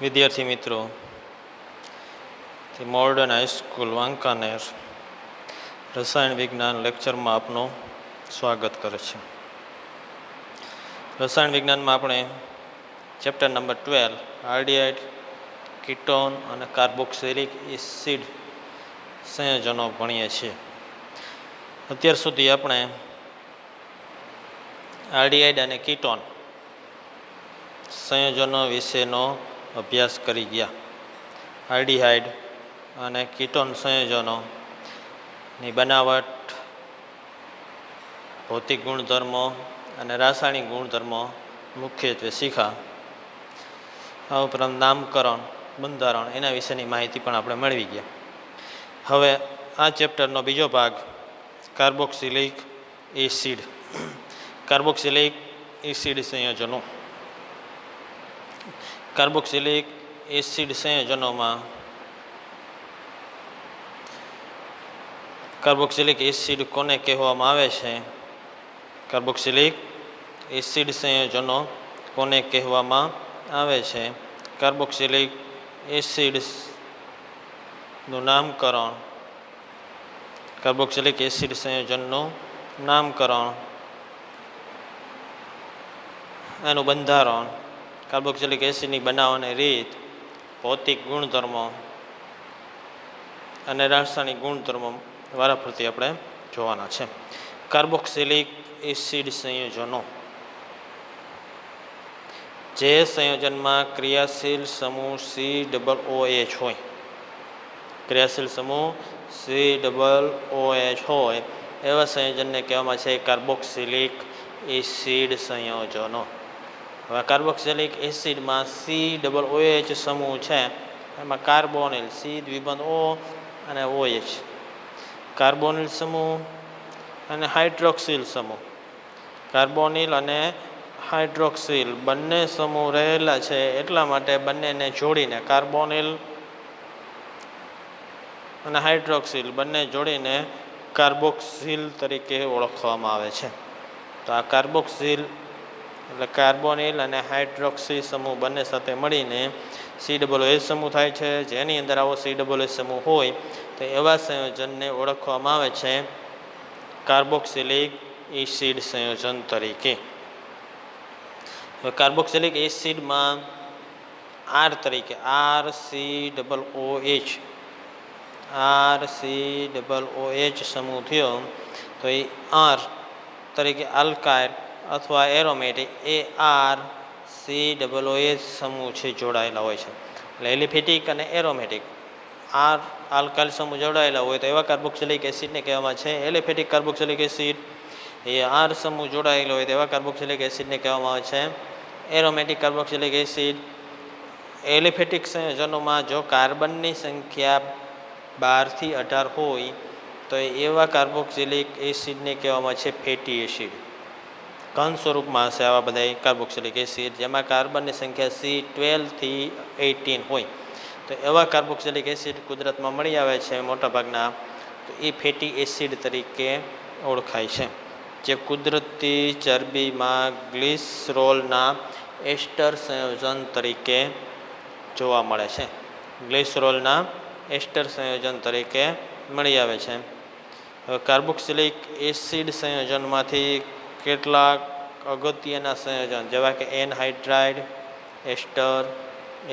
વિદ્યાર્થી મિત્રો, modern high school Wankaner રસાયણ વિજ્ઞાન લેક્ચરમાં આપનું સ્વાગત કરે છે. રસાયણ વિજ્ઞાનમાં આપણે ચેપ્ટર નંબર 12 આલ્ડીહાઇડ, કીટોન અને કાર્બોક્સિલિક એસિડ સંયોજનો ભણીએ છીએ. અત્યાર સુધી આપણે આલ્ડીહાઇડ અને કીટોન સંયોજનો વિશેનો અભ્યાસ કરી ગયા. આલ્ડીહાઇડ અને કીટોન સંયોજનોની બનાવટ, ભૌતિક ગુણધર્મો અને રાસાયણિક ગુણધર્મો મુખ્યત્વે શીખ્યા. આ ઉપરાંત નામકરણ, બંધારણ એના વિશેની માહિતી પણ આપણે મેળવી ગયા. હવે આ ચેપ્ટરનો બીજો ભાગ કાર્બોક્સિલિક એસિડ. કાર્બોક્સિલિક એસિડ સંયોજનો. કાર્બોક્સિલિક એસિડ સંયોજનોમાં કાર્બોક્સિલિક એસિડ કોને કહેવામાં આવે છે? કાર્બોક્સિલિક એસિડ સંયોજનો કોને કહેવામાં આવે છે? કાર્બોક્સિલિક એસિડનું નામકરણ, કાર્બોક્સિલિક એસિડ સંયોજનનું નામકરણ, એનું બંધારણ, કાર્બોક્સિલિક એસિડની બનાવવાની રીત, ભૌતિક ગુણધર્મો અને રાસાયણિક ગુણધર્મો વારાફરતી આપણે જોવાના છે. કાર્બોક્સિલિક એસિડ સંયોજનો. જે સંયોજનમાં ક્રિયાશીલ સમૂહ COOH હોય, ક્રિયાશીલ સમૂહ COOH હોય એવા સંયોજનને કહેવામાં છે કાર્બોક્સિલિક એસિડ સંયોજનો. હવે કાર્બોક્સિલિક એસિડમાં COOH સમૂહ છે, એમાં કાર્બોનિલ, C દ્વિબંધ O અને OH, કાર્બોનિલ સમૂહ અને હાઇડ્રોક્સિલ સમૂહ. કાર્બોનિલ અને હાઇડ્રોક્સિલ બંને સમૂહ રહેલા છે, એટલા માટે બંનેને જોડીને કાર્બોનિલ અને હાઇડ્રોક્સિલ બંને જોડીને કાર્બોક્સિલ તરીકે ઓળખવામાં આવે છે. તો આ કાર્બોક્સિલ એટલે કાર્બોનિલ અને હાઇડ્રોક્સી સમૂહ બંને સાથે મળીને COOH સમૂહ થાય છે. જેની અંદર આવો COOH સમૂહ હોય તો એવા સંયોજનને ઓળખવામાં આવે છે કાર્બોક્સિલિક એસિડ સંયોજન તરીકે. હવે કાર્બોક્સિલિક એસિડમાં R તરીકે RCOOH સમૂહ થયો તો એ R તરીકે આલ્કાઇલ અથવા એરોમેટિક ArCOOH સમૂહ છે જોડાયેલા હોય છે. એટલે એલિફેટિક અને એરોમેટિક R આલ્કાઇલ સમૂહ જોડાયેલા હોય તો એવા કાર્બોક્સિલિક એસિડને કહેવામાં છે એલિફેટિક કાર્બોક્સિલિક એસિડ. એ R સમૂહ જોડાયેલો હોય તો એવા કાર્બોક્સિલિક એસિડને કહેવામાં આવે છે એરોમેટિક કાર્બોક્સિલિક એસિડ. એલિફેટિક સંયોજનોમાં જો કાર્બનની સંખ્યા 12 થી 18 હોય તો એવા કાર્બોક્સિલિક એસિડને કહેવામાં છે ફેટી એસિડ. ઘન સ્વરૂપમાં હશે આવા બધા કાર્બોક્સિલિક એસિડ, જેમાં કાર્બનની સંખ્યા C12 થી 18 હોય તો એવા કાર્બોક્સિલિક એસિડ કુદરતમાં મળી આવે છે મોટાભાગના, તો એ ફેટી એસિડ તરીકે ઓળખાય છે. જે કુદરતી ચરબીમાં ગ્લિસરોલના એસ્ટર સંયોજન તરીકે જોવા મળે છે. ગ્લિસરોલના એસ્ટર સંયોજન તરીકે મળી આવે છે. હવે કાર્બોક્સિલિક એસિડ સંયોજનમાંથી કેટલાક અગત્યના સંયોજન જેવા કે એનહાઇડ્રાઇડ, એસ્ટર,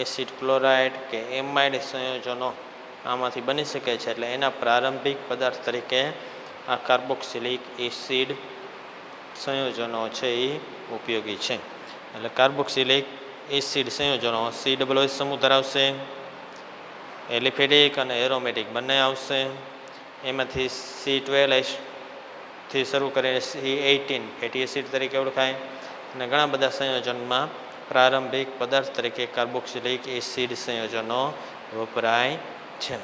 એસિડ ક્લોરાઇડ કે એમાઇડ સંયોજનો આમાંથી બની શકે છે. એટલે એના પ્રારંભિક પદાર્થ તરીકે આ કાર્બોક્સિલિક એસિડ સંયોજનો છે એ ઉપયોગી છે. એટલે કાર્બોક્સિલિક એસિડ સંયોજનો COOH સમૂહ ધરાવશે, એલિફેટિક અને એરોમેટિક બંને આવશે. એમાંથી C12 થી શરૂ કરીને C18 ફેટી એસિડ તરીકે ઓળખાય. અને ઘણા બધા સંયોજનમાં પ્રારંભિક પદાર્થ તરીકે કાર્બોક્સિલિક એસિડ સંયોજનો વપરાય છે.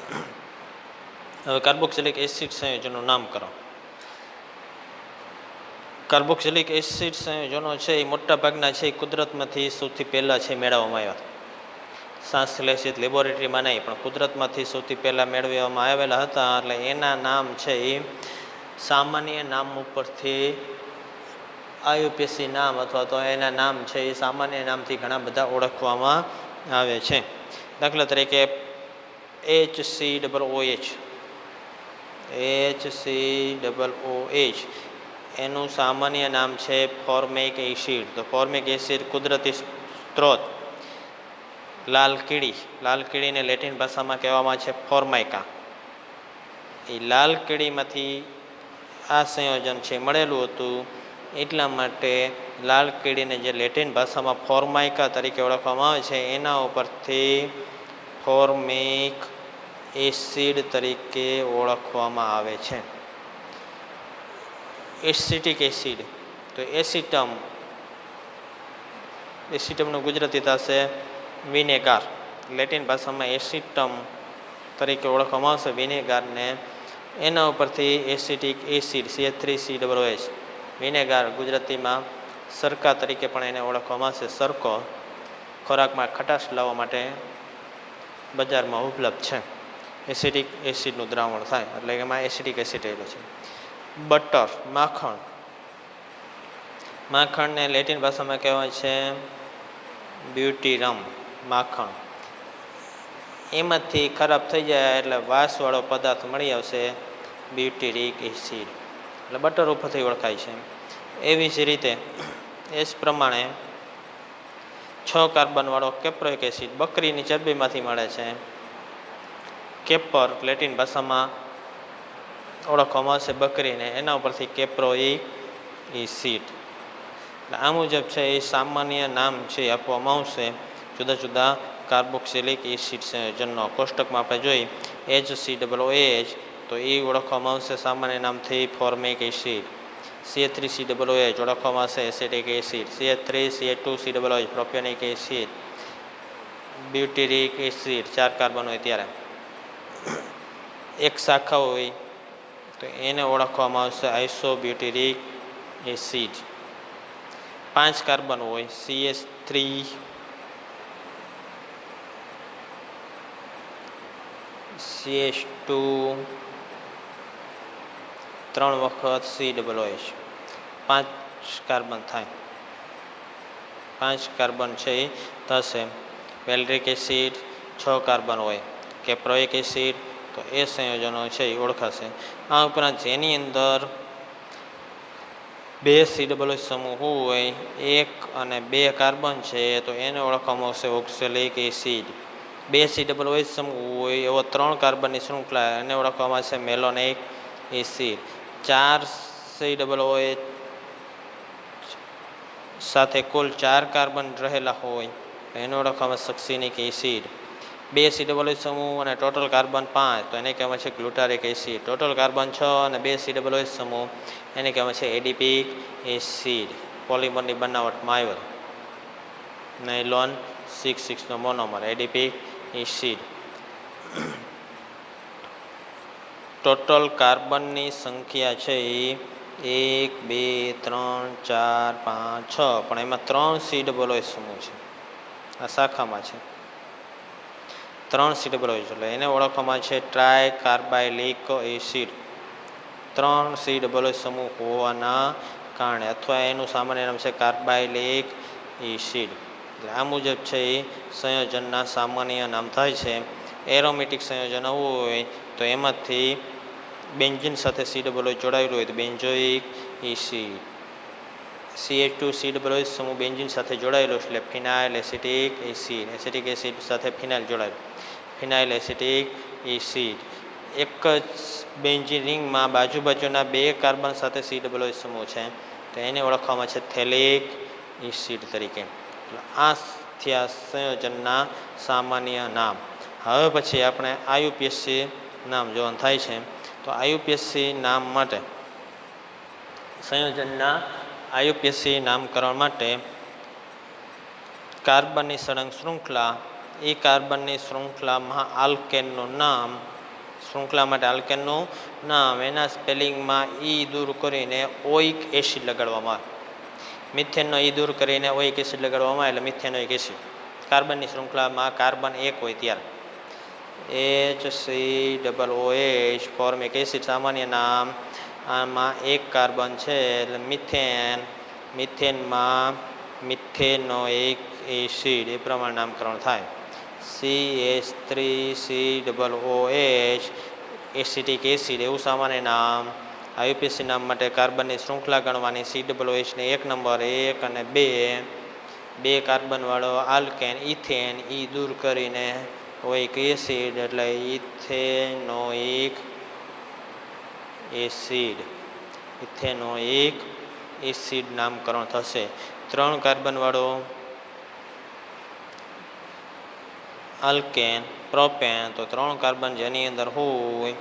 હવે કાર્બોક્સિલિક એસિડ સંયોજનનું નામકરણ. કાર્બોક્સિલિક એસિડ સંયોજનો છે એ મોટાભાગના છે એ કુદરતમાંથી સૌથી પહેલાં છે મેળવવામાં આવ્યા. સંશ્લેષિત લેબોરેટરીમાં નહીં, પણ કુદરતમાંથી સૌથી પહેલાં મેળવવામાં આવેલા હતા. એટલે એના નામ છે એ સામાન્ય નામ ઉપરથી IUPAC નામ અથવા તો એના નામ છે એ સામાન્ય નામથી ઘણા બધા ઓળખવામાં આવે છે. દાખલા તરીકે HCOOH, HCOOH એનું સામાન્ય નામ છે ફોર્મિક એસિડ. તો ફોર્મિક એસિડ કુદરતી સ્ત્રોત લાલ કીડીને લેટિન ભાષામાં કહેવામાં છે ફોર્માઇકા. એ લાલ કીડીમાંથી આ સંયોજન છે મળેલું હતું, એટલા માટે લાલ કીડીને જે લેટિન ભાષામાં ફોર્માઇકા તરીકે ઓળખવામાં આવે છે, એના ઉપરથી ફોર્મિક એસિડ તરીકે ઓળખવામાં આવે છે. એસિટિક એસિડ, તો એસિટમનું ગુજરાતી થશે વિનેગાર. લેટિન ભાષામાં એસિટમ તરીકે ઓળખવામાં આવશે વિનેગારને. એના ઉપરથી એસિટિક એસિડ CH3COOH, વિનેગાર ગુજરાતીમાં સરકા તરીકે પણ એને ઓળખવામાં આવશે. સરકો ખોરાકમાં ખટાશ લાવવા માટે બજારમાં ઉપલબ્ધ છે. એસિટિક એસિડનું દ્રાવણ થાય એટલે એમાં એસિટિક એસિડ રહેલો છે. બટર, માખણને લેટિન ભાષામાં કહેવાય છે બ્યુટીરમ, માખણ. એમાંથી ખરાબ થઈ જાય એટલે વાસવાળો પદાર્થ મળી આવશે બ્યુટીરિક એસિડ, એટલે બટર ઉપરથી ઓળખાય છે. એવી જ રીતે એ જ પ્રમાણે 6 કાર્બનવાળો કેપ્રોઇક એસિડ બકરીની ચરબીમાંથી મળે છે. કેપર લેટિન ભાષામાં ઓળખવામાં આવશે બકરીને, એના ઉપરથી કેપ્રોઇક એસિડ. આ મુજબ છે એ સામાન્ય નામ છે આપવામાં આવશે જુદા જુદા કાર્બોક્સિલિક એસિડ સંયોજનનો. કોષ્ટકમાં આપણે જોઈ HCOOH, તો એ ઓળખવામાં આવશે સામાન્ય નામથી ફોર્મિક એસિડ. CH3COOH ઓળખવામાં આવશે acetic acid. CH3CH2COOH propionic acid. Butyric acid 4 carbon હોય ત્યારે. એક શાખા હોય તો એને ઓળખવામાં આવશે આઇસોબ્યુટીરિક એસિડ. 5 કાર્બન હોય CH3, CH2, 3 વખત COOH, 5 કાર્બન થાય. 5 કાર્બન છે એ થશે. વેલરિક એસિડ 6 કાર્બન હોય. કેપ્રોઇક એસિડ, તો એ સંયોજનો છે એ ઓળખાશે. આ ઉપરાંત જેની અંદર 2 COOH સમૂહ હોય, 1 અને 2 કાર્બન છે, તો એને ઓળખવામાં આવશે ઓક્સેલિક એસિડ. 2 COOH સમૂહ હોય એવો 3 કાર્બનની શૃંખલા, એને ઓળખવામાં આવશે મેલોનિક એસિડ. 4 COOH સાથે કુલ 4 કાર્બન રહેલા હોય તો એને ઓળખવામાં સક્સિનિક એસિડ. 2 COOH સમૂહ અને ટોટલ કાર્બન 5, તો એને કહેવાય છે ગ્લુટારિક એસિડ. ટોટલ કાર્બન 6 અને 2 COOH સમૂહ, એને કહેવાય છે એડિપિક એસિડ. પોલિમરની બનાવટ માયર, નાયલોન 6,6નો મોનોમર, એડિપિક એસિડ. ટોટલ કાર્બનની સંખ્યા છે એ 1, 2, 3, 4, 5, 6, પણ એમાં 3 COOH સમૂહ છે. આ શાખામાં છે 3 COOH, એટલે એને ઓળખવામાં છે ટ્રાય કાર્બાઇલિક એસિડ. 3 COOH સમૂહ હોવાના કારણે, અથવા એનું સામાન્ય નામ છે કાર્બાઇલિક એસિડ. એટલે આ મુજબ છે એ સંયોજનના સામાન્ય નામ થાય છે. એરોમેટિક સંયોજન હોય તો એમાંથી બેન્ઝીન સાથે COOH જોડાયેલું હોય તો બેન્ઝોઇક એસિડ. CH2COOH સમૂહ બેન્ઝીન સાથે જોડાયેલો એટલે ફિનાઇલ એસિટિક એસિડ. એસિટિક એસિડ સાથે ફિનાઇલ જોડાયેલું, ફિનાઇલ એસિટિક એસિડ. એક જ બેન્ઝીન રિંગમાં બાજુના 2 કાર્બન સાથે COOH સમૂહ છે, તો એને ઓળખવામાં છે થેલિક એસિડ તરીકે. આ થયા સંયોજનના સામાન્ય નામ. હવે પછી આપણે IUPAC નામ જોવાનું થાય છે. તો IUPAC નામ માટે, સંયોજનના IUPAC નામકરણ માટે કાર્બનની સળંગ શૃંખલા, એ કાર્બનની શૃંખલામાં આલ્કેનનું નામ, શૃંખલા માટે આલ્કેનનું નામ, એના સ્પેલિંગમાં ઈ દૂર કરીને ઓઇક એસિડ લગાડવામાં આવે. મિથેનનો ઈ દૂર કરીને ઓઇક એસિડ લગાડવામાં આવે એટલે મિથેનોઇક એસિડ. કાર્બનની શૃંખલામાં કાર્બન 1 હોય ત્યારે HCOOH ફોર્મિક એસિડ સામાન્ય નામ. આમાં 1 કાર્બન છે એટલે મિથેન, મિથેનમાં મિથેનોઇક એસિડ, એ પ્રમાણે નામકરણ થાય. CH3COOH એસિટિક એસિડ એવું સામાન્ય નામ. આયુપીએસસી નામ માટે કાર્બનની શૃંખલા ગણવાની. COOH ને 1 નંબર 1 અને 2 કાર્બનવાળો આલ્કેન ઇથેન દૂર કરીને ઓઇક એસિડ એટલે ઇથેનોઇક એસિડ નામકરણ થશે. 3 કાર્બનવાળો આલ્કેન પ્રોપેન, તો 3 કાર્બન જેની અંદર હોય,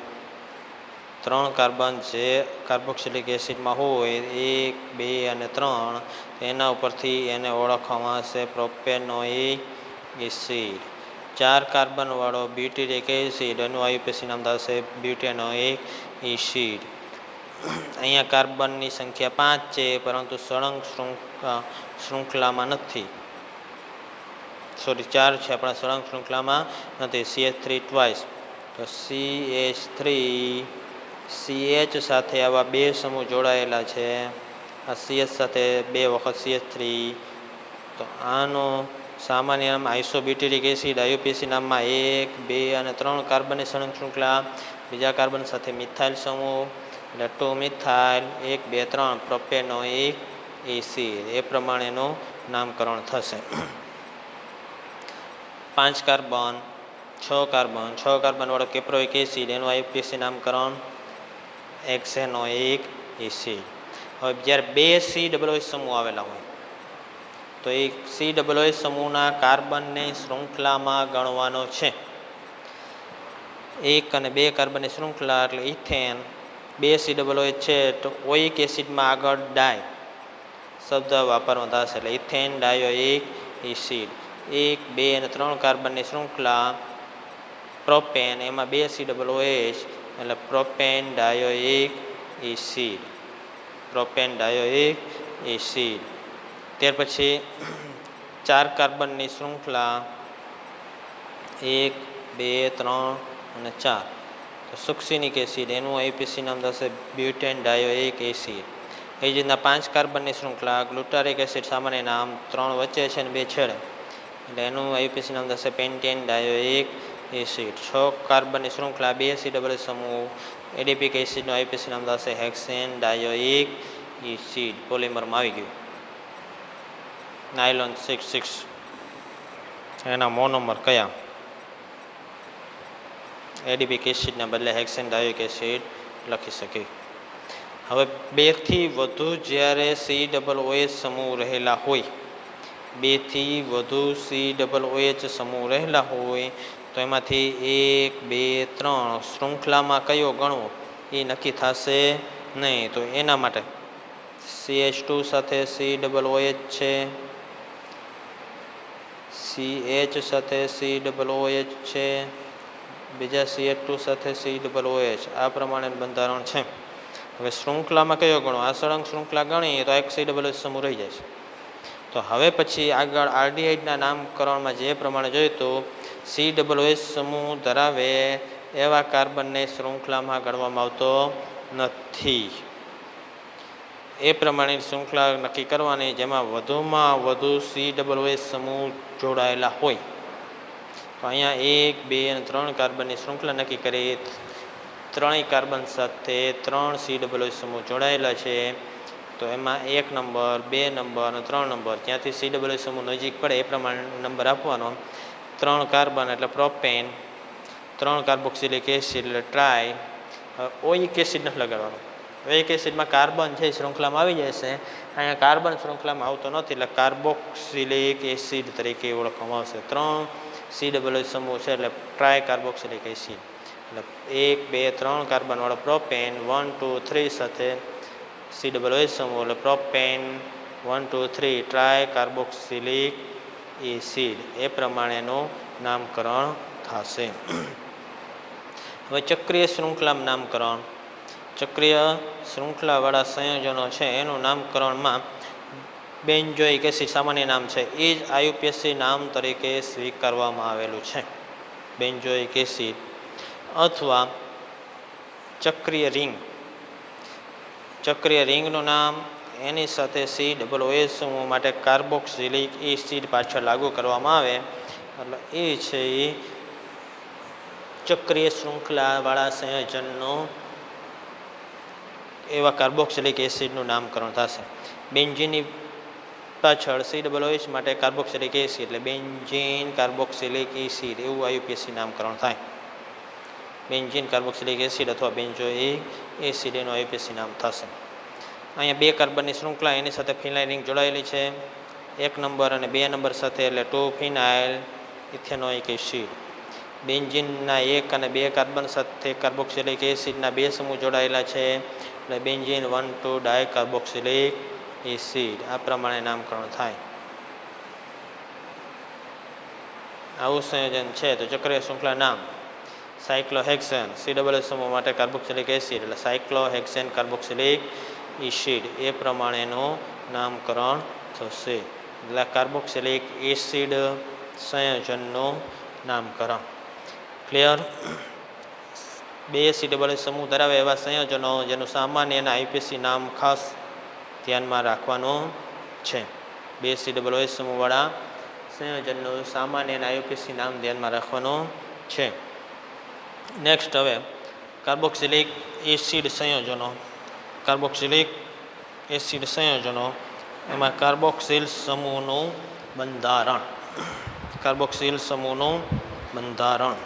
3 કાર્બન જે કાર્બોક્સિલિક એસિડમાં હોય 1, 2 અને 3, એના ઉપરથી એને ઓળખવામાં આવશે પ્રોપેનોઇક એસિડ. 4 કાર્બનવાળો બ્યુટેરિક એસિડ, એનું આયુપીએસસી નામ થશે બ્યુટેનોઇક એસિડ. અહીંયા કાર્બનની સંખ્યા 5 છે, પરંતુ સળંગ શૃંખલામાં નથી. 4 છે આપણા સળંગ શૃંખલામાં નથી. CH3 ટ્વાઇસ, તો CH સાથે આવા 2 સમૂહ જોડાયેલા છે. આ CH સાથે 2 વખત CH3, તો આનો સામાન્ય નામ આઇસોબ્યુટેરિક એસિડ. આયુપીએસસી નામમાં 1, 2 અને 3 કાર્બનની સળંગ શૃંખલા. બીજા કાર્બન સાથે મિથાઇલ સમૂહ એટલે 2 મિથાઇલ, 1, 2, 3 પ્રોપેનોઇક એસિડ. એ પ્રમાણેનું નામકરણ થશે. 5 કાર્બન, 6 કાર્બનવાળો કેપ્રોઇક એસિડ, એનું આયુપીએસસી નામકરણ હેક્સેનોઇક એસિડ. હવે જ્યારે 2 COOH સમૂહ આવેલા હોય તો એ COOH સમૂહના કાર્બનની શૃંખલામાં ગણવાનો છે. 1 અને 2 કાર્બનની શૃંખલા એટલે ઇથેન. 2 COOH છે તો ઓઇક એસિડમાં આગળ ડાય શબ્દ વાપરવાનો થશે એટલે ઇથેન ડાયોઇક એસિડ. 1, 2 અને 3 કાર્બનની શૃંખલા પ્રોપેન, એમાં 2 COOH એટલે પ્રોપેન ડાયોઇક એસિડ. ત્યાર પછી 4 કાર્બનની શૃંખલા 1, 2, 3 અને 4, તો સુક્સિનિક એસિડ, એનું આયુપીએસસી નામ થશે બ્યુટેન ડાયોઇક એસિડ. એ જ રીતના 5 કાર્બનની શૃંખલા ગ્લુટારિક એસિડ, સામાન્ય નામ, 3 વચ્ચે છે અને 2 છેડે, એટલે એનું આયુપીએસસી નામ થશે પેન્ટેન ડાયોઇક એસિડ. 6 કાર્બનની શૃંખલા 2 COOH સમૂહ એડિપિક એસિડનું આયુપીએસસી નામ થશે હેક્સેન ડાયોઇક એસિડ. પોલિમરમાં આવી ગયું. નાયલોન 6, એના મોનોમર કયા? એડિપિક એસિડના બદલે હેક્સેન ડાયોઇક એસિડ લખી શકીએ. હવે 2 થી વધુ જ્યારે COOH સમૂહ રહેલા હોય, 2 થી વધુ COOH સમૂહ રહેલા હોય તો એમાંથી 1, 2, 3 શૃંખલામાં કયો ગણવો એ નક્કી થશે નહીં. તો એના માટે CH2 સાથે COOH છે, CH સાથે COOH છે, બીજા CH2 સાથે COOH, આ પ્રમાણે બંધારણ છે. હવે શૃંખલામાં કયો ગણો? આ સળંગ શૃંખલા ગણીએ તો એક COOH સમૂહ રહી જાય છે. તો હવે પછી આગળ આલ્ડીહાઇડના નામકરણમાં જે પ્રમાણે જોયું તો COOH સમૂહ ધરાવે એવા કાર્બનને શૃંખલામાં ગણવામાં આવતો નથી. એ પ્રમાણે શૃંખલા નક્કી કરવાની જેમાં વધુમાં વધુ COOH સમૂહ જોડાયેલા હોય. તો અહીંયા 1, 2 અને 3 કાર્બનની શૃંખલા નક્કી કરી. 3 કાર્બન સાથે 3 COOH સમૂહ જોડાયેલા છે. તો એમાં 1 નંબર, 2 નંબર અને 3 નંબર, ત્યાંથી COOH સમૂહ નજીક પડે એ પ્રમાણે નંબર આપવાનો. 3 કાર્બન એટલે પ્રોપેન, 3 કાર્બોક્સિલિક એસિડ એટલે ટ્રાય. ઓઇક એસિડ નથી લગાડવાનો. ઓઇક એસિડમાં કાર્બન છે શૃંખલામાં આવી જાય છે, અહીંયા કાર્બન શૃંખલામાં આવતો નથી એટલે કાર્બોક્સિલિક એસિડ તરીકે ઓળખવામાં આવશે. 3 COOH સમૂહ છે એટલે ટ્રાય કાર્બોક્સિલિક એસિડ. એટલે 1, 2, 3 કાર્બનવાળો પ્રોપેન, 1, 2, 3 સાથે COOH સમૂહ એટલે પ્રોપેન 1, 2, 3 ટ્રાય કાર્બોક્સિલિક એસિડ. એ પ્રમાણેનું નામકરણ થશે. હવે ચક્રીય શૃંખલામાં નામકરણ. ચક્રીય શૃંખલાવાળા સંયોજનો છે એનું નામકરણમાં બેન્ઝોઇક એસિડ સામાન્ય નામ છે, એ જ આયુપીએસસી નામ તરીકે સ્વીકારવામાં આવેલું છે, બેન્ઝોઇક એસિડ. અથવા ચક્રીય રિંગ. ચક્રીય રિંગનું નામ એની સાથે COOH સમૂહ માટે કાર્બોક્સિલિક એસિડ પાછળ લાગુ કરવામાં આવે એટલે એ છે એ ચક્રીય શૃંખલાવાળા સંયોજનનો એવા કાર્બોક્સિલિક એસિડનું નામકરણ થશે. બેન્ઝીનની પાછળ COOH માટે કાર્બોક્સિલિક એસિડ એટલે બેન્ઝીન કાર્બોક્સિલિક એસિડ એવું IUPAC નામકરણ થાય. બેન્ઝીન કાર્બોક્સિલિક એસિડ અથવા બેન્ઝોઇક એસિડ એનું IUPAC નામ થશે. અહીંયા 2 કાર્બનની શૃંખલા એની સાથે ફિનાઇલ રિંગ જોડાયેલી છે 1 નંબર અને 2 નંબર સાથે એટલે 2 ફિનાઇલ ઇથેનોઇક એસિડ. બેન્ઝીનના 1 અને 2 કાર્બન સાથે કાર્બોક્સિલિક એસિડના 2 સમૂહ જોડાયેલા છે એટલે બેન્ઝીન 1,2 ડાયકાર્બોક્સિલિક એસિડ આ પ્રમાણે નામકરણ થાય. આવું સંયોજન છે તો ચક્રીય શૃંખલા નામ સાયક્લોહેક્સેન COOH સમૂહ માટે કાર્બોક્સિલિક એસિડ એટલે સાયક્લોહેક્સેન કાર્બોક્સિલિક એસિડ એ પ્રમાણેનું નામકરણ થશે. એટલે કાર્બોક્સિલિક એસિડ સંયોજનનું નામકરણ. ક્લિયર? 2 COOH સમૂહ ધરાવે એવા સંયોજનો જેનું સામાન્ય અને IUPAC નામ ખાસ ધ્યાનમાં રાખવાનું છે. 2 COOH સમૂહવાળા સંયોજનનું સામાન્ય અને IUPAC નામ ધ્યાનમાં રાખવાનું છે. નેક્સ્ટ હવે કાર્બોક્સિલિક એસિડ સંયોજનો. કાર્બોક્સિલિક એસિડ સંયોજનો એમાં કાર્બોક્સિલ સમૂહનું બંધારણ. કાર્બોક્સિલ સમૂહનું બંધારણ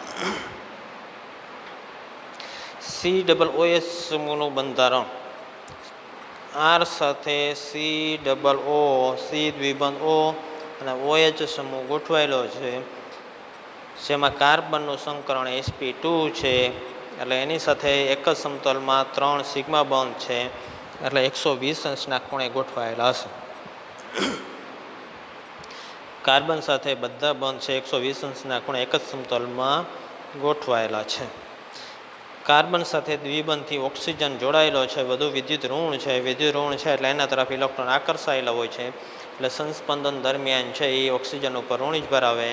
COOH સમૂહનું બંધારણ. R સાથે COO C દ્વિબંધ O અને OH સમૂહ ગોઠવાયેલો છે જેમાં કાર્બનનું સંકરણ sp2 છે એટલે એની સાથે એક જ સમતલમાં 3 સિગ્મા બોન્ડ છે એટલે 120 અંશના ખૂણે ગોઠવાયેલા હશે. કાર્બન સાથે બધા બંધ છે 120 અંશના ખૂણે એક જ સમતલમાં ગોઠવાયેલા છે. કાર્બન સાથે દ્વિબંધથી ઓક્સિજન જોડાયેલો છે વધુ વિદ્યુત ઋણ છે. વિદ્યુત ઋણ છે એટલે એના તરફ ઇલેક્ટ્રોન આકર્ષાયેલા હોય છે એટલે સંસ્પંદન દરમિયાન છે એ ઓક્સિજન ઉપર ઋણ જ ભરાવે.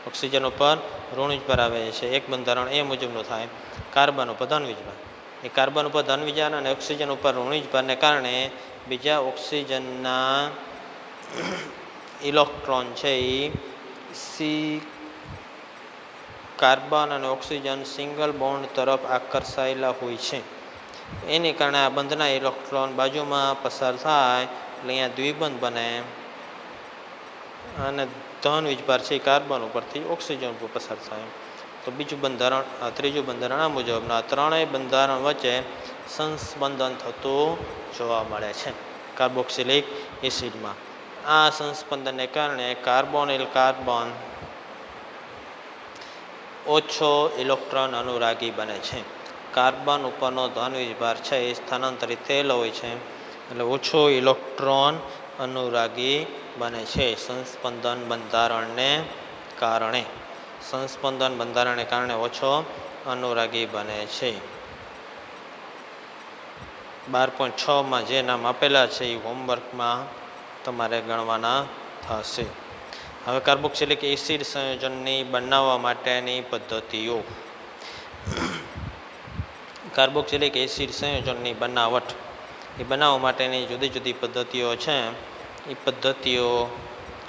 ઓક્સિજન ઉપર ઋણ જ ભરાવે છે. એક બંધારણ એ મુજબનું થાય. કાર્બન ઉપર ધન વીજભાર. એ કાર્બન ઉપર ધન વિજાર અને ઓક્સિજન ઉપર ઋણ વીજભારને કારણે બીજા ઓક્સિજનના ઇલેક્ટ્રોન છે એ કાર્બન અને ઓક્સિજન સિંગલ બોન્ડ તરફ આકર્ષાયેલા હોય છે. એની કારણે આ બંધના ઇલેક્ટ્રોન બાજુમાં પસાર થાય એટલે અહીંયા દ્વિબંધ બને અને ધન વીજભાર છે કાર્બન ઉપરથી ઓક્સિજન ઉપર પસાર થાય. તો બીજું બંધારણ ત્રીજું બંધારણ આ મુજબના ત્રણેય બંધારણ વચ્ચે સંસ્પંદન થતું જોવા મળે છે કાર્બોક્સિલિક એસિડમાં. આ સંસ્પંદનને કારણે કાર્બોનિલ કાર્બન ઓછો ઇલેક્ટ્રોન અનુરાગી બને છે. કાર્બન ઉપરનો ધન વીજભાર છે એ સ્થાનાંતરિત થયેલો હોય છે એટલે ઓછો ઇલેક્ટ્રોન અનુરાગી બને છે સંસ્પંદન બંધારણને કારણે. સંસ્પંદન બંધારણને કારણે ઓછો અનુરાગી બને છે. 12.6 જે નામ આપેલા છે એ હોમવર્કમાં તમારે ગણવાના થશે. હવે કાર્બોક્સિલિક એસિડ સંયોજનની બનાવવા માટેની પદ્ધતિઓ. કાર્બોક્સિલિક એસિડ સંયોજનની બનાવટ એ બનાવવા માટેની જુદી જુદી પદ્ધતિઓ છે. એ પદ્ધતિઓ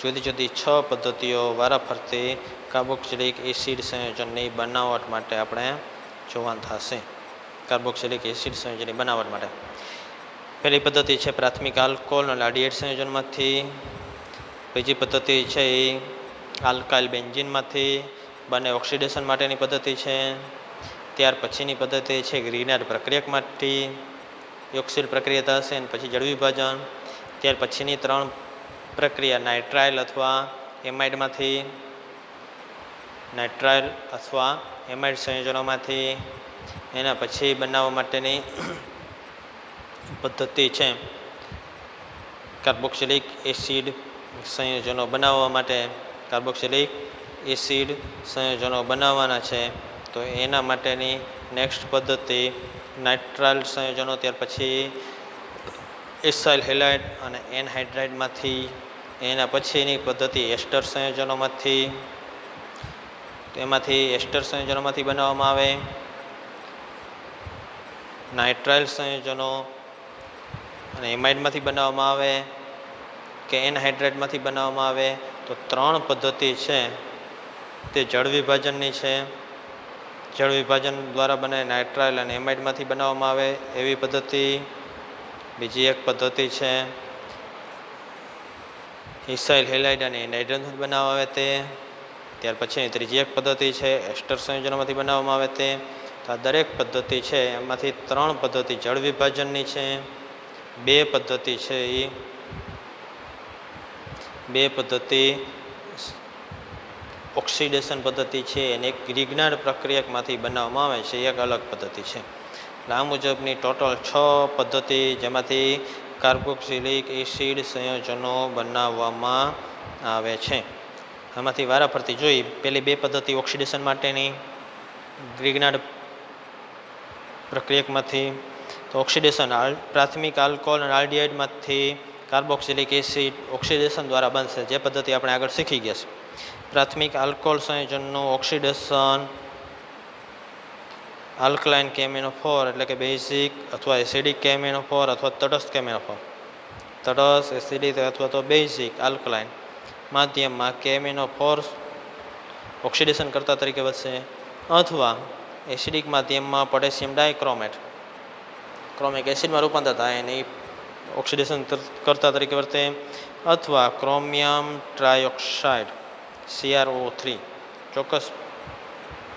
જુદી જુદી 6 પદ્ધતિઓ વારાફરતી કાર્બોક્સિલિક એસિડ સંયોજનની બનાવટ માટે આપણે જોવાનું થશે. કાર્બોક્સિલિક એસિડ સંયોજનની બનાવટ માટે પહેલી પદ્ધતિ છે પ્રાથમિક આલ્કોહોલ અને આલ્ડીહાઇડ સંયોજનમાંથી. બીજી પદ્ધતિ છે એ આલ્કાઇલ બેન્ઝીનમાંથી બંને ઓક્સિડેશન માટેની પદ્ધતિ છે. ત્યાર પછીની પદ્ધતિ છે ગ્રીનાર્ડ પ્રક્રિયકમાંથી યોક્સિલ પ્રક્રિયા થશે અને પછી જળ વિભાજન. ત્યાર પછીની 3 પ્રક્રિયા નાઇટ્રાઇલ અથવા એમાઇડમાંથી નાઇટ્રાઇલ અથવા એમાઇડ સંયોજનોમાંથી. એના પછી બનાવવા માટેની પદ્ધતિ છે કાર્બોક્સિલિક એસિડ સંયોજનો બનાવવા માટે કાર્બોક્સિલિક એસિડ સંયોજનો બનાવવાના છે તો એના માટેની નેક્સ્ટ પદ્ધતિ નાઇટ્રાઇલ સંયોજનો. ત્યાર પછી એસાઇલ હેલાઇડ અને એનહાઇડ્રાઇડમાંથી. એના પછીની પદ્ધતિ એસ્ટર સંયોજનોમાંથી. એમાંથી એસ્ટર સંયોજનોમાંથી બનાવવામાં આવે. નાઇટ્રાઇલ સંયોજનો અને એમાઇડમાંથી બનાવવામાં આવે કે એનહાઇડ્રાઇડમાંથી બનાવવામાં આવે તો 3 પદ્ધતિ છે તે જળ વિભાજનની છે. જળ વિભાજન દ્વારા બને નાઇટ્રાઇલ અને એમાઇડમાંથી બનાવવામાં આવે એવી પદ્ધતિ. બીજી એક પદ્ધતિ છે ઇસાઇલ હેલાઇડ અને નાઇટ્રોજનથી બનાવવામાં આવે તે. ત્યાર પછી ત્રીજી એક પદ્ધતિ છે એસ્ટર સંયોજનોમાંથી બનાવવામાં આવે તે. તો આ દરેક પદ્ધતિ છે એમાંથી 3 પદ્ધતિ જળ વિભાજનની છે, 2 પદ્ધતિ છે એ 2 પદ્ધતિ ઓક્સિડેશન પદ્ધતિ છે અને એક ગ્રિગ્નાર્ડ પ્રક્રિયકમાંથી બનાવવામાં આવે છે, એક અલગ પદ્ધતિ છે. આ મુજબની ટોટલ 6 પદ્ધતિ જેમાંથી કાર્બોક્સિલિક એસિડ સંયોજનો બનાવવામાં આવે છે. આમાંથી વારાફરતી જોઈ. પહેલી 2 પદ્ધતિ ઓક્સિડેશન માટેની ગ્રિગ્નાર્ડ પ્રક્રિયકમાંથી. તો ઓક્સિડેશન પ્રાથમિક આલ્કોહોલ અને આલ્ડિહાઇડમાંથી કાર્બોક્સિલિક એસિડ ઓક્સિડેશન દ્વારા બનશે, જે પદ્ધતિ આપણે આગળ શીખી ગયા છે. પ્રાથમિક આલ્કોહોલ સંયોજનનું ઓક્સિડેશન આલ્કલાઇન KMnO4 એટલે કે બેઝિક અથવા એસિડિક KMnO4 અથવા તટસ્થ KMnO4, તટસ્થ એસિડિક અથવા તો બેઝિક આલ્કલાઇન માધ્યમમાં KMnO4 ઓક્સિડેશન કરતા તરીકે વધશે, અથવા એસિડિક માધ્યમમાં પોટેશિયમ ડાયક્રોમેટ ક્રોમિક એસિડમાં રૂપાંતર થાય એની ઓક્સિડેશન કરતા તરીકે વર્તે, અથવા ક્રોમિયમ ટ્રાયોક્સાઇડ CrO3 ચોક્કસ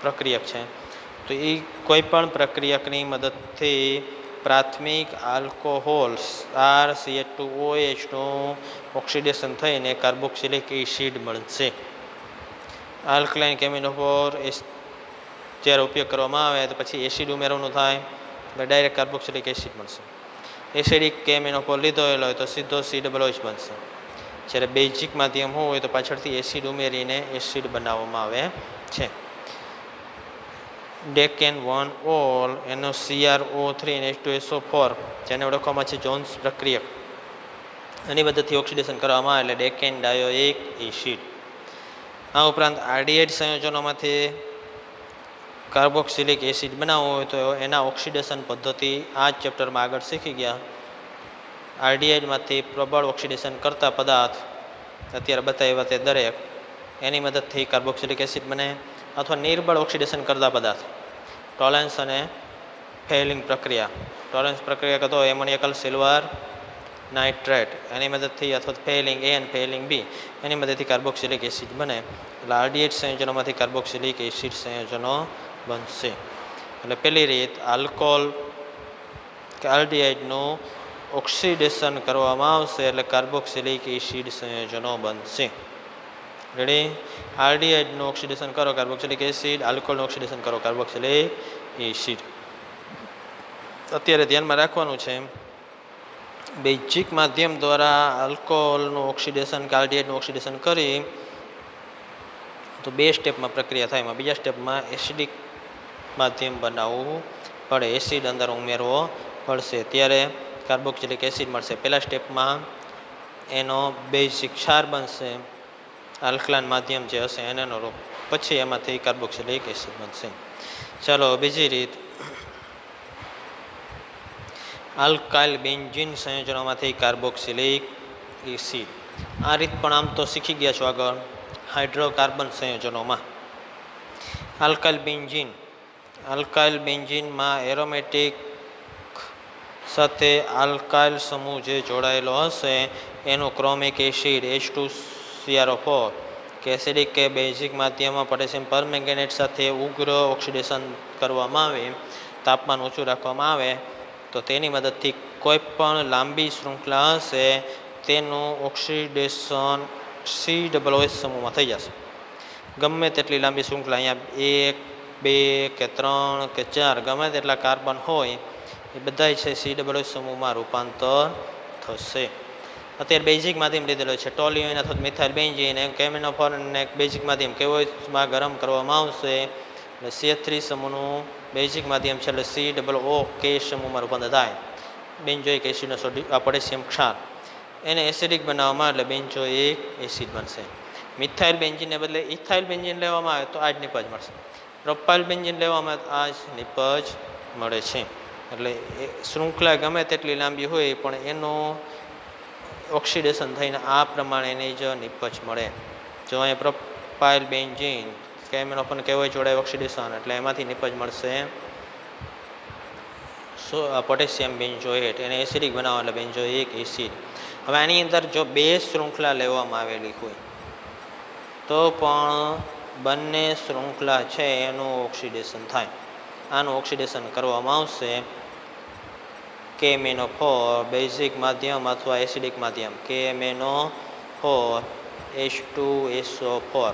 પ્રક્રિયક છે. તો એ કોઈ પણ પ્રક્રિયકની મદદથી પ્રાથમિક આલ્કોહોલ RCH2OHનું ઓક્સિડેશન થઈને કાર્બોક્સિલિક એસિડ બનશે. આલ્કલાઇન KMnO4 જ્યારે ઉપયોગ કરવામાં આવે તો પછી એસિડ ઉમેરવાનું થાય એટલે ડાયરેક્ટ કાર્બોક્સિલિક એસિડ બનશે. એસિડિક KMnO4 લીધો હોય તો સીધો COOH બનશે. જ્યારે બેઝિક માધ્યમ હોય તો પાછળથી એસિડ ઉમેરીને એસિડ બનાવવામાં આવે છે. ડેકેન 1-OL એનો CrO3 અને H2SO4 જેને ઓળખવામાં છે જોન્સ પ્રક્રિયક, એની મદદથી ઓક્સિડેશન કરવામાં આવે એટલે ડેકેન ડાયોઇક એસિડ. આ ઉપરાંત આલ્ડિહાઇડ સંયોજનોમાંથી કાર્બોક્સિલિક એસિડ બનાવવું હોય તો એના ઓક્સિડેશન પદ્ધતિ આ જ ચેપ્ટરમાં આગળ શીખી ગયા. આલ્ડિહાઇડમાંથી પ્રબળ ઓક્સિડેશન કરતા પદાર્થ અત્યારે બતાવ્યા તે દરેક એની મદદથી કાર્બોક્સિલિક એસિડ બને, અથવા નિર્બળ ઓક્સિડેશન કરતા પદાર્થ ટોલેન્સ અને ફેલિંગ પ્રક્રિયા. ટોલેન્સ પ્રક્રિયા કરતો એમોનિયકલ સિલ્વર નાઇટ્રેટ એની મદદથી, અથવા ફેલિંગ A અને ફેલિંગ B એની મદદથી કાર્બોક્સિલિક એસિડ બને. એટલે આલ્ડિહાઇડ સંયોજનોમાંથી કાર્બોક્સિલિક એસિડ સંયોજનો બનશે. એટલે પહેલી રીત આલ્કોહોલ કે આલ્ડિહાઇડનું ઓક્સિડેશન કરવામાં આવશે એટલે કાર્બોક્સિલિક એસિડ સંયોજનો બનશે. રેડી? આલ્ડિહાઇડનું ઓક્સિડેશન કરો કાર્બોક્સિલિક એસિડ, આલ્કોહોલનું ઓક્સિડેશન કરો કાર્બોક્સિલિક એસિડ. અત્યારે ધ્યાનમાં રાખવાનું છે બેઝિક માધ્યમ દ્વારા આલ્કોહોલનું ઓક્સિડેશન કે આલ્ડિહાઇડનું ઓક્સિડેશન કરી તો 2 સ્ટેપમાં પ્રક્રિયા થાય. એમાં બીજા સ્ટેપમાં એસિડિક માધ્યમ બનાવવું પડે, એસિડ અંદર ઉમેરવો પડશે, ત્યારે કાર્બોક્સિલિક એસિડ મળશે. પહેલા સ્ટેપમાં એનો બેઝિક ક્ષાર બનશે, આલ્કલાઇન માધ્યમ જે હશે એને અનુરૂપ, પછી એમાંથી કાર્બોક્સિલિક એસિડ બનશે. ચાલો બીજી રીત, આલ્કાઇલ બેન્ઝીન સંયોજનોમાંથી કાર્બોક્સિલિક એસિડ. આ રીત પણ આમ તો શીખી ગયા છો આગળ હાઇડ્રોકાર્બન સંયોજનોમાં. આલ્કાઇલ બેન્ઝીનમાં એરોમેટિક સાથે આલ્કાઇલ સમૂહ જે જોડાયેલો હશે એનું ક્રોમિક એસિડ H2CrO4 કે એસિડિક કે બેઝિક માધ્યમમાં પોટેશિયમ પરમેંગેનેટ સાથે ઉગ્ર ઓક્સિડેશન કરવામાં આવે, તાપમાન ઊંચું રાખવામાં આવે તો તેની મદદથી કોઈ પણ લાંબી શૃંખલા હશે તેનું ઓક્સિડેશન COOH સમૂહમાં થઈ જશે. ગમે તેટલી લાંબી શૃંખલા, અહીંયા 1, 2 કે 3 કે 4 ગમે તેટલા કાર્બન હોય એ બધા છે COOH સમૂહમાં રૂપાંતર થશે. અત્યારે બેઝિક માધ્યમ લીધેલો છે ટોલ્યુઇન અથવા મિથાઇલ બેન્ઝીન, KMnO4 ને બેઝિક માધ્યમ KOHમાં ગરમ કરવામાં આવશે એટલે CH3 સમૂહનું બેઝિક માધ્યમ છે એટલે COOK સમૂહમાં રૂપાંતર થાય. બેન્ઝોઇક એસિડનો પોટેશિયમ ક્ષાર એને એસિડિક બનાવવામાં એટલે બેન્ઝોઇક એસિડ બનશે. મિથાઇલ બેન્ઝીનને બદલે ઇથાઇલ બેન્ઝીન લેવામાં આવે તો આ જ નિપજ મળશે. પ્રોપાઇલ બેન્ઝીન લેવામાં આ જ નિપજ મળે છે. એટલે શૃંખલા ગમે તેટલી લાંબી હોય પણ એનું ઓક્સિડેશન થઈને આ પ્રમાણેની જ નિપજ મળે. જો અહીંયા પ્રોપાઇલ બેન્ઝીન કેમ એનો પણ કહેવાય જોડાય ઓક્સિડેશન, એટલે એમાંથી નિપજ મળશે પોટેશિયમ બેન્ઝોએટ, એને એસિડિક બનાવવા એટલે બેન્ઝોઇક એસિડ. હવે આની અંદર જો બે શૃંખલા લેવામાં આવેલી હોય તો પણ બંને શૃંખલા છે એનું ઓક્સિડેશન થાય. આનું ઓક્સિડેશન કરવામાં આવશે KMnO4 બેઝિક માધ્યમ અથવા એસિડિક માધ્યમ KMnO4 H2SO4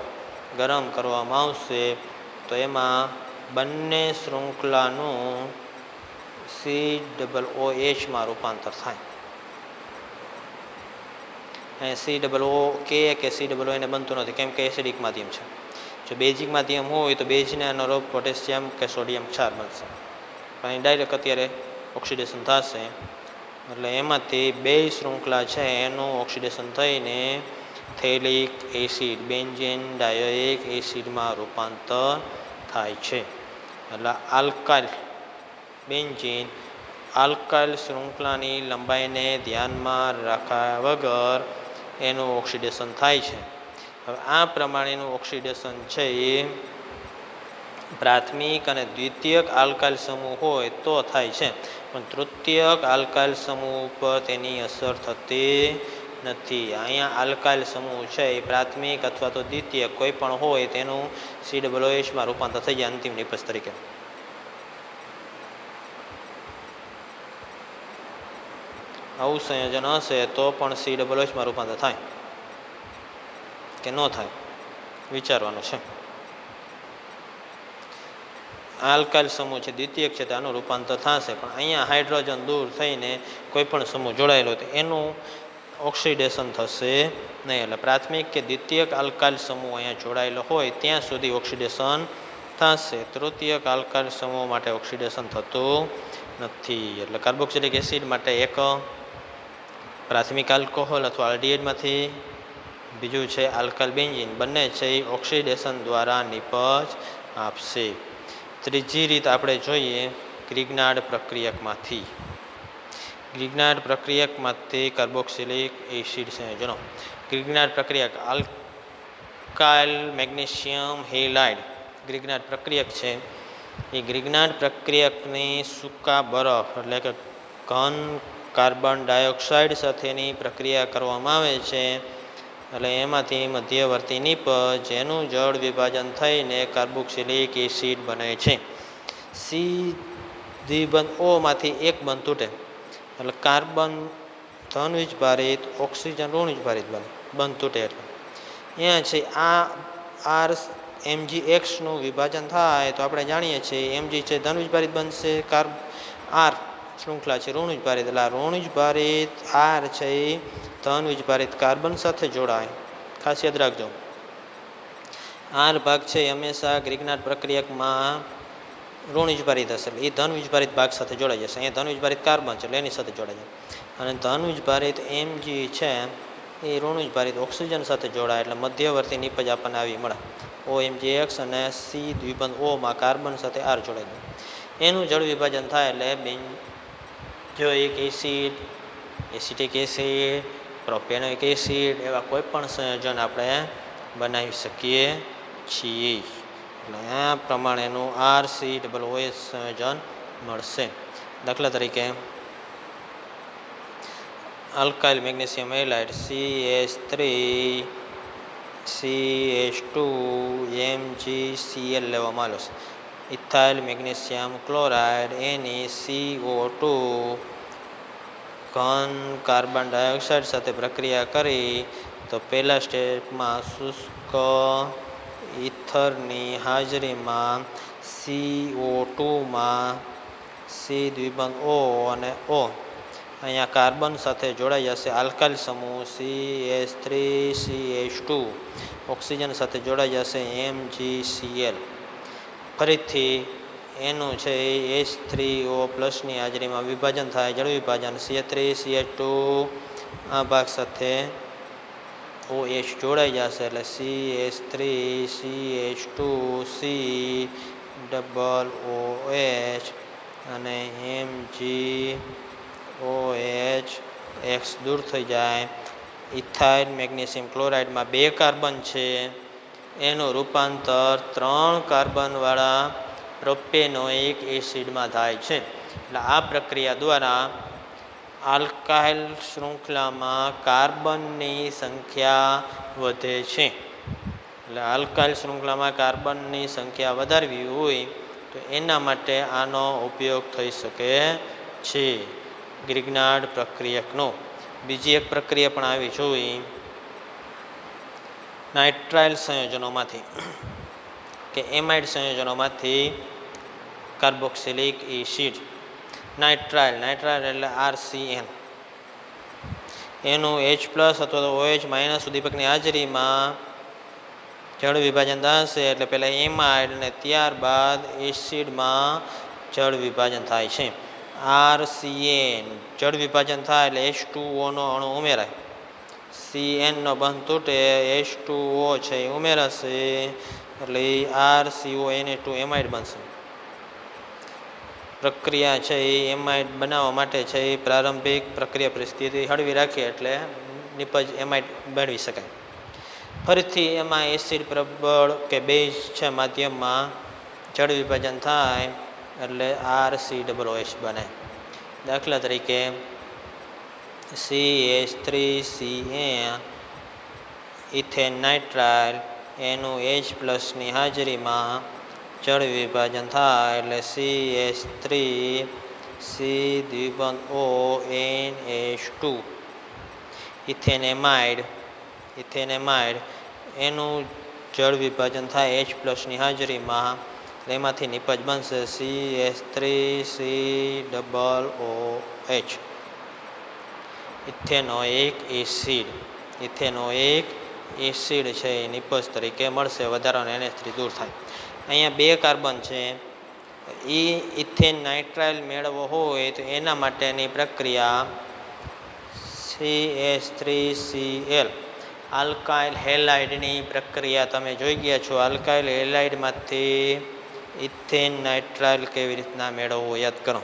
ગરમ કરવામાં આવશે તો એમાં બંને શૃંખલાનું COOH રૂપાંતર થાય. COO કે COO એને બનતું નથી કેમ કે એસિડિક માધ્યમ છે. જો બેઝિક માધ્યમ હોય તો બેઝને અનુરૂપ પોટેશિયમ કે સોડિયમ ક્ષાર બનશે, પણ ડાયરેક્ટ અત્યારે ઓક્સિડેશન થશે એટલે એમાંથી બે શૃંખલા છે એનું ઓક્સિડેશન થઈને થેલિક એસિડ બેન્ઝીન ડાયોઇક એસિડમાં રૂપાંતર થાય છે. એટલે આલ્કાઇલ બેન્ઝીન આલ્કાઇલ શૃંખલાની લંબાઈને ધ્યાનમાં રાખ્યા વગર એનું ઓક્સિડેશન થાય છે. હવે આ પ્રમાણેનું ઓક્સિડેશન છે એ પ્રાથમિક અને દ્વિતીયક આલ્કાઇલ સમૂહ હોય તો થાય છે, પણ તૃતીયક આલ્કાઇલ સમૂહ ઉપર તેની અસર થતી નથી. અહીંયા આલ્કાઇલ સમૂહ છે એ પ્રાથમિક અથવા તો દ્વિતીયક કોઈ પણ હોય તેનું COOHમાં રૂપાંતર થઈ જાય અંતિમ નિપજ તરીકે. આવું સંયોજન હશે તો પણ COOHમાં રૂપાંતર થાય કે ન થાય વિચારવાનું છે. આલ્કાઇલ સમૂહ છે દ્વિતીયક છે તો આનું રૂપાંતર થશે, પણ અહીંયા હાઇડ્રોજન દૂર થઈને કોઈ પણ સમૂહ જોડાયેલો તો એનું ઓક્સિડેશન થશે નહીં. એટલે પ્રાથમિક કે દ્વિતીયક આલ્કાઇલ સમૂહ અહીંયા જોડાયેલો હોય ત્યાં સુધી ઓક્સિડેશન થશે. તૃતીયક આલ્કાઇલ સમૂહ માટે ઓક્સિડેશન થતું નથી. એટલે કાર્બોક્સિલિક એસિડ માટે એક પ્રાથમિક આલ્કોહોલ અથવા આલ્ડીહાઇડમાંથી, બીજું છે આલ્કાઇલ બેન્ઝીન, બંને છે એ ઓક્સિડેશન દ્વારા નિપજ આપશે. ત્રીજી રીત આપણે જોઈએ ગ્રિગ્નાર્ડ પ્રક્રિયકમાંથી. ગ્રિગ્નાર્ડ પ્રક્રિયકમાંથી કાર્બોક્સિલિક એસિડ સંયોજનો. ગ્રિગ્નાર્ડ પ્રક્રિયક આલ્કાઇલ મેગ્નેશિયમ હેલાઇડ ગ્રિગ્નાર્ડ પ્રક્રિયક છે. એ ગ્રિગ્નાર્ડ પ્રક્રિયકની સૂકા બરફ એટલે કે ઘન કાર્બન ડાયોક્સાઇડ સાથેની પ્રક્રિયા કરવામાં આવે છે. એટલે એમાંથી મધ્યવર્તી નિપજ જેનું જળ વિભાજન થઈને કાર્બોક્સિલિક એસિડ બને છે. C દ્વિબંધ O માંથી એક બંધ તૂટે એટલે કાર્બન ધન વીજભારિત ઓક્સિજન ઋણ વીજભારિત બંધ તૂટે. એટલે અહીંયા છે આ MgXનું વિભાજન થાય તો આપણે જાણીએ છીએ Mg છે ધન વીજભારિત બનશે, R શૃંખલા છે ઋણ વીજભારિત, એટલે ઋણ વીજભારિત R છે એ ધન વીજભારિત કાર્બન સાથે જોડાય. ખાસ યાદ રાખજો R ભાગ છે હંમેશા ગ્રિગ્નાર્ડ પ્રક્રિયકમાં ઋણ વીજભારિત હશે એટલે એ ધન વીજભારિત ભાગ સાથે જોડાઈ જશે. અહીંયા ધન વીજભારિત કાર્બન છે એટલે એની સાથે જોડાઈ જાય, અને ધન વીજભારિત Mg છે એ ઋણ વીજભારિત ઓક્સિજન સાથે જોડાય એટલે મધ્યવર્તી નિપજ આપણને આવી મળે. OMgX અને C દ્વિબંધ Oમાં કાર્બન સાથે R જોડાઈ જાય. એનું જળ વિભાજન થાય એટલે benzoic acid, acetic acid, propanoic acid એવા કોઈ પણ સંયોજન આપણે બનાવી શકીએ છીએ. એટલે આ પ્રમાણેનું RCOOH સંયોજન મળશે. દાખલા તરીકે alkyl magnesium halide CH3 CH2 MgCl લેવામાં આવ્યો છે. ઇથાઇલ મેગ્નેશિયમ ક્લોરાઇડ NeCO2 ઘન કાર્બન ડાયોક્સાઇડ સાથે પ્રક્રિયા કરી તો પહેલા સ્ટેપમાં શુષ્ક ઇથરની હાજરીમાં CO2માં C દ્વિબંધ O અને O અહીંયા કાર્બન સાથે જોડાઈ જશે. આલ્કાઇલ સમૂહ CH3CH2 ઓક્સિજન સાથે જોડાઈ જશે MgCl. ફરીથી એનું છે H3O+ની હાજરીમાં વિભાજન થાય, જળ વિભાજન CH3CH2 આ ભાગ સાથે OH જોડાઈ જશે એટલે CH3CH2C OH અને MgOH X દૂર થઈ જાય. ઇથાઇલ મેગ્નેશિયમ ક્લોરાઇડમાં 2 કાર્બન છે એનું રૂપાંતર 3 કાર્બનવાળા પ્રોપેનોઇક એસિડમાં થાય છે. એટલે આ પ્રક્રિયા દ્વારા આલ્કાઇલ શૃંખલામાં કાર્બનની સંખ્યા વધે છે. એટલે આલ્કાઇલ શૃંખલામાં કાર્બનની સંખ્યા વધારવી હોય તો એના માટે આનો ઉપયોગ થઈ શકે છે ગ્રિગ્નાર્ડ પ્રક્રિયકનો. બીજી એક પ્રક્રિયા પણ આવી જોઈ નાઇટ્રાઇલ સંયોજનોમાંથી કે એમાઇડ સંયોજનોમાંથી કાર્બોક્સિલિક એસિડ નાઇટ્રાઇલ એટલે RCN એનું H+ અથવા તો OH- ઉદ્દીપકની હાજરીમાં જળ વિભાજન થશે. એટલે પહેલાં એમાઇડ અને ત્યારબાદ એસિડમાં જળ વિભાજન થાય છે. RCN જળ વિભાજન થાય એટલે H2O અણુ ઉમેરાય. CN બંધ તૂટે H2O છે એ ઉમેરાશે એટલે RCONA2 એમાઇડ બનશે. પ્રક્રિયા છે એ એમાઇડ બનાવવા માટે છે એ પ્રારંભિક પ્રક્રિયા પરિસ્થિતિ હળવી રાખીએ એટલે નિપજ એમાઇડ મેળવી શકાય. ફરીથી એમાં એસિડ પ્રબળ કે બેઝ છે માધ્યમમાં જળ વિભાજન થાય એટલે RCOOH બને. દાખલા તરીકે CH3CN ઇથેન નાઇટ્રાઇલ એનું H+ હાજરીમાં જળ વિભાજન થાય એટલે CH3C NH2 ઇથેન એમાઇડ એનું જળ વિભાજન થાય H+ હાજરીમાં એમાંથી નિપજ બનશે CH3COOH ઇથેનોઇક એસિડ છે એ નિપજ તરીકે મળશે. વધારાનો NH3 દૂર થાય. અહીંયા 2 કાર્બન છે એ ઇથેન નાઇટ્રાઇલ મેળવવો હોય તો એના માટેની પ્રક્રિયા CH3Cl આલ્કાઇલ હેલાઇડની પ્રક્રિયા તમે જોઈ ગયા છો. આલ્કાઇલ હેલાઇડમાંથી ઇથેન નાઇટ્રાઇલ કેવી રીતના મેળવવો યાદ કરો.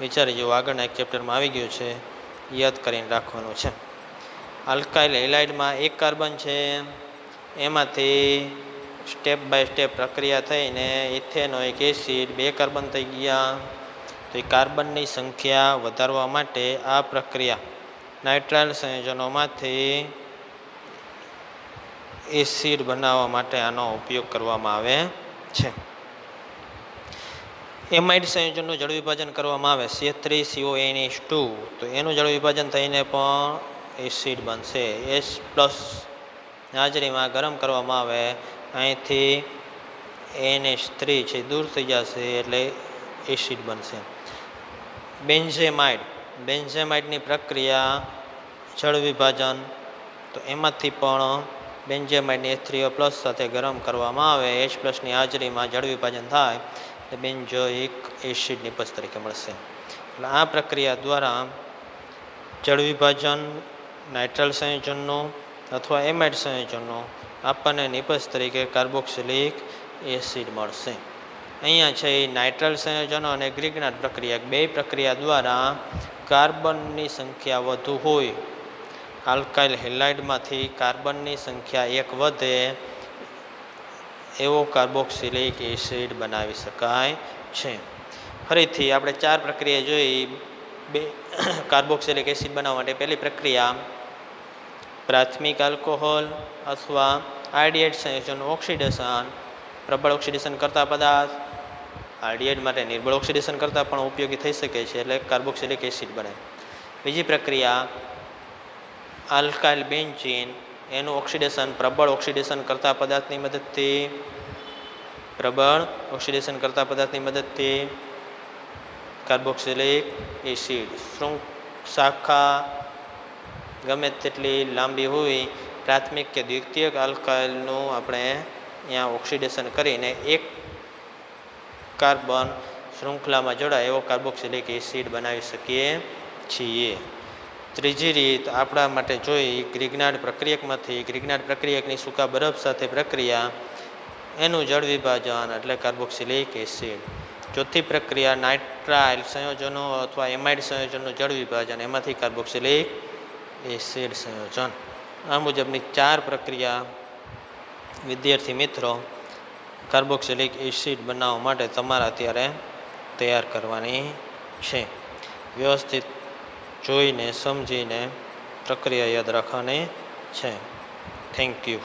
વિચારી જુઓ, આગળના એક ચેપ્ટરમાં આવી ગયું છે, યાદ કરીને રાખવાનું છે. આલ્કાઇલ હેલાઇડમાં 1 કાર્બન છે એમાંથી સ્ટેપ બાય સ્ટેપ પ્રક્રિયા થઈને ઇથેનોઇક એસિડ 2 કાર્બન થઈ ગયા. તો એ કાર્બનની સંખ્યા વધારવા માટે આ પ્રક્રિયા નાઇટ્રાઇલ સંયોજનોમાંથી એસિડ બનાવવા માટે આનો ઉપયોગ કરવામાં આવે છે. એમાઇડ સંયોજનનું જળ વિભાજન કરવામાં આવે CH3CONH2 તો એનું જળ વિભાજન થઈને પણ એસિડ બનશે. H+ હાજરીમાં ગરમ કરવામાં આવે અહીંથી NH3 છે દૂર થઈ જશે એટલે એસિડ બનશે. બેન્ઝેમાઇડની પ્રક્રિયા જળ વિભાજન તો એમાંથી પણ બેન્ઝેમાઇડને H3O+ સાથે ગરમ કરવામાં આવે H+ હાજરીમાં જળ વિભાજન થાય એટલે બેન્ઝોઇક એસિડ નિપજ તરીકે મળશે. એટલે આ પ્રક્રિયા દ્વારા જળ વિભાજન નાઇટ્રાઇલ સંયોજનનો અથવા એમાઇડ સંયોજનનો આપણને નિપજ તરીકે કાર્બોક્સિલિક એસિડ મળશે. અહીંયા છે એ નાઇટ્રાઇલ સંયોજનો અને ગ્રિગ્નાર્ડ પ્રક્રિયા 2 પ્રક્રિયા દ્વારા કાર્બનની સંખ્યા વધુ હોય આલ્કાઇલ હેલાઇડમાંથી કાર્બનની સંખ્યા 1 વધે એવો કાર્બોક્સિલિક એસિડ બનાવી શકાય છે. ફરીથી આપણે 4 પ્રક્રિયા જોઈ કાર્બોક્સિલિક એસિડ બનાવવા માટે. પહેલી પ્રક્રિયા પ્રાથમિક આલ્કોહોલ અથવા આરડીએચ સંયોજનનું ઓક્સિડેશન, પ્રબળ ઓક્સિડેશન કરતા પદાર્થ આરડીએચ માટે નિર્બળ ઓક્સિડેશન કરતાં પણ ઉપયોગી થઈ શકે છે એટલે કાર્બોક્સિલિક એસિડ બને. બીજી પ્રક્રિયા આલ્કાઇલ બેન્ઝીન એનું ઓક્સિડેશન પ્રબળ ઓક્સિડેશન કરતા પદાર્થની મદદથી કાર્બોક્સિલિક એસિડ શાખા ગમે તેટલી લાંબી હોય પ્રાથમિક કે દ્વિતીયક આલ્કાઇલનું આપણે અહીંયા ઓક્સિડેશન કરીને 1 કાર્બન શૃંખલામાં જોડાય એવો કાર્બોક્સિલિક એસિડ બનાવી શકીએ છીએ. ત્રીજી રીત આપણા માટે જોઈ ગ્રિગ્નાર્ડ પ્રક્રિયકની સૂકા બરફ સાથે પ્રક્રિયા એનું જળ વિભાજન એટલે કાર્બોક્સિલિક એસિડ. ચોથી પ્રક્રિયા નાઇટ્રાઇલ સંયોજનો અથવા એમાઇડ સંયોજનનું જળ વિભાજન એમાંથી કાર્બોક્સિલિક એસિડ સંયોજન. આ મુજબની 4 પ્રક્રિયા વિદ્યાર્થી મિત્રો કાર્બોક્સિલિક એસિડ બનાવવા માટે તમારે અત્યારે તૈયાર કરવાની છે. વ્યવસ્થિત જોઈને સમજીને પ્રક્રિયા યાદ રાખવાની છે. Thank you.